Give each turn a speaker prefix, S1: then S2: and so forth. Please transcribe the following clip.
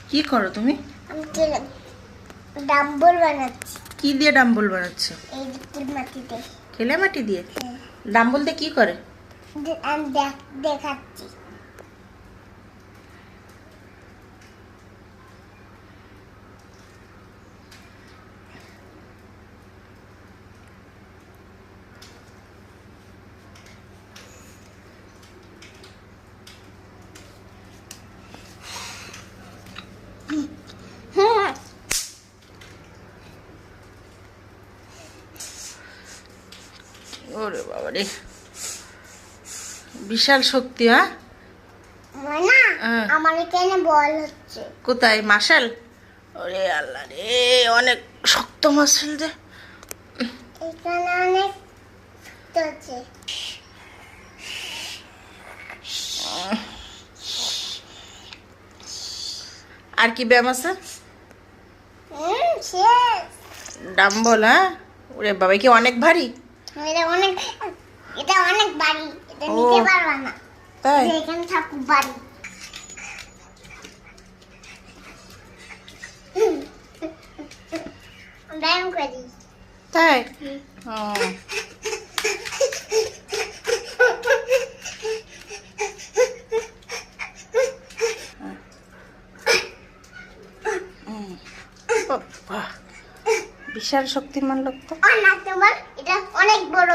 S1: কি করো তুমি?
S2: আমি ডাম্বল বানাচ্ছি।
S1: কি দিয়ে ডাম্বল বানাচ্ছ?
S2: এই মাটিতে।
S1: কেলে মাটি দিয়ে? ডাম্বল দিয়ে কি করে?
S2: আমি দেখাচ্ছি।
S1: ওরে বাবা রে, বিশাল শক্তি। হ্যাঁ,
S2: আমার এখানে বল হচ্ছে।
S1: কোথায় মাশাল? ওরে আল্লাহ রে, অনেক শক্ত মাশাল যে।
S2: এখানে অনেক হচ্ছে।
S1: আর কি ব্যায়াম আছে? ডাম্বল। হ্যাঁ, ওরে বাবা, কি অনেক ভারী?
S2: এটা অনেক ভারী। এটা নিতে পারবা না।
S1: তাই?
S2: এখানে থাকুক ভারী। ব্যায়াম করি।
S1: তাই? বিশাল শক্তিমান লোক তো।
S2: এটা অনেক বড়।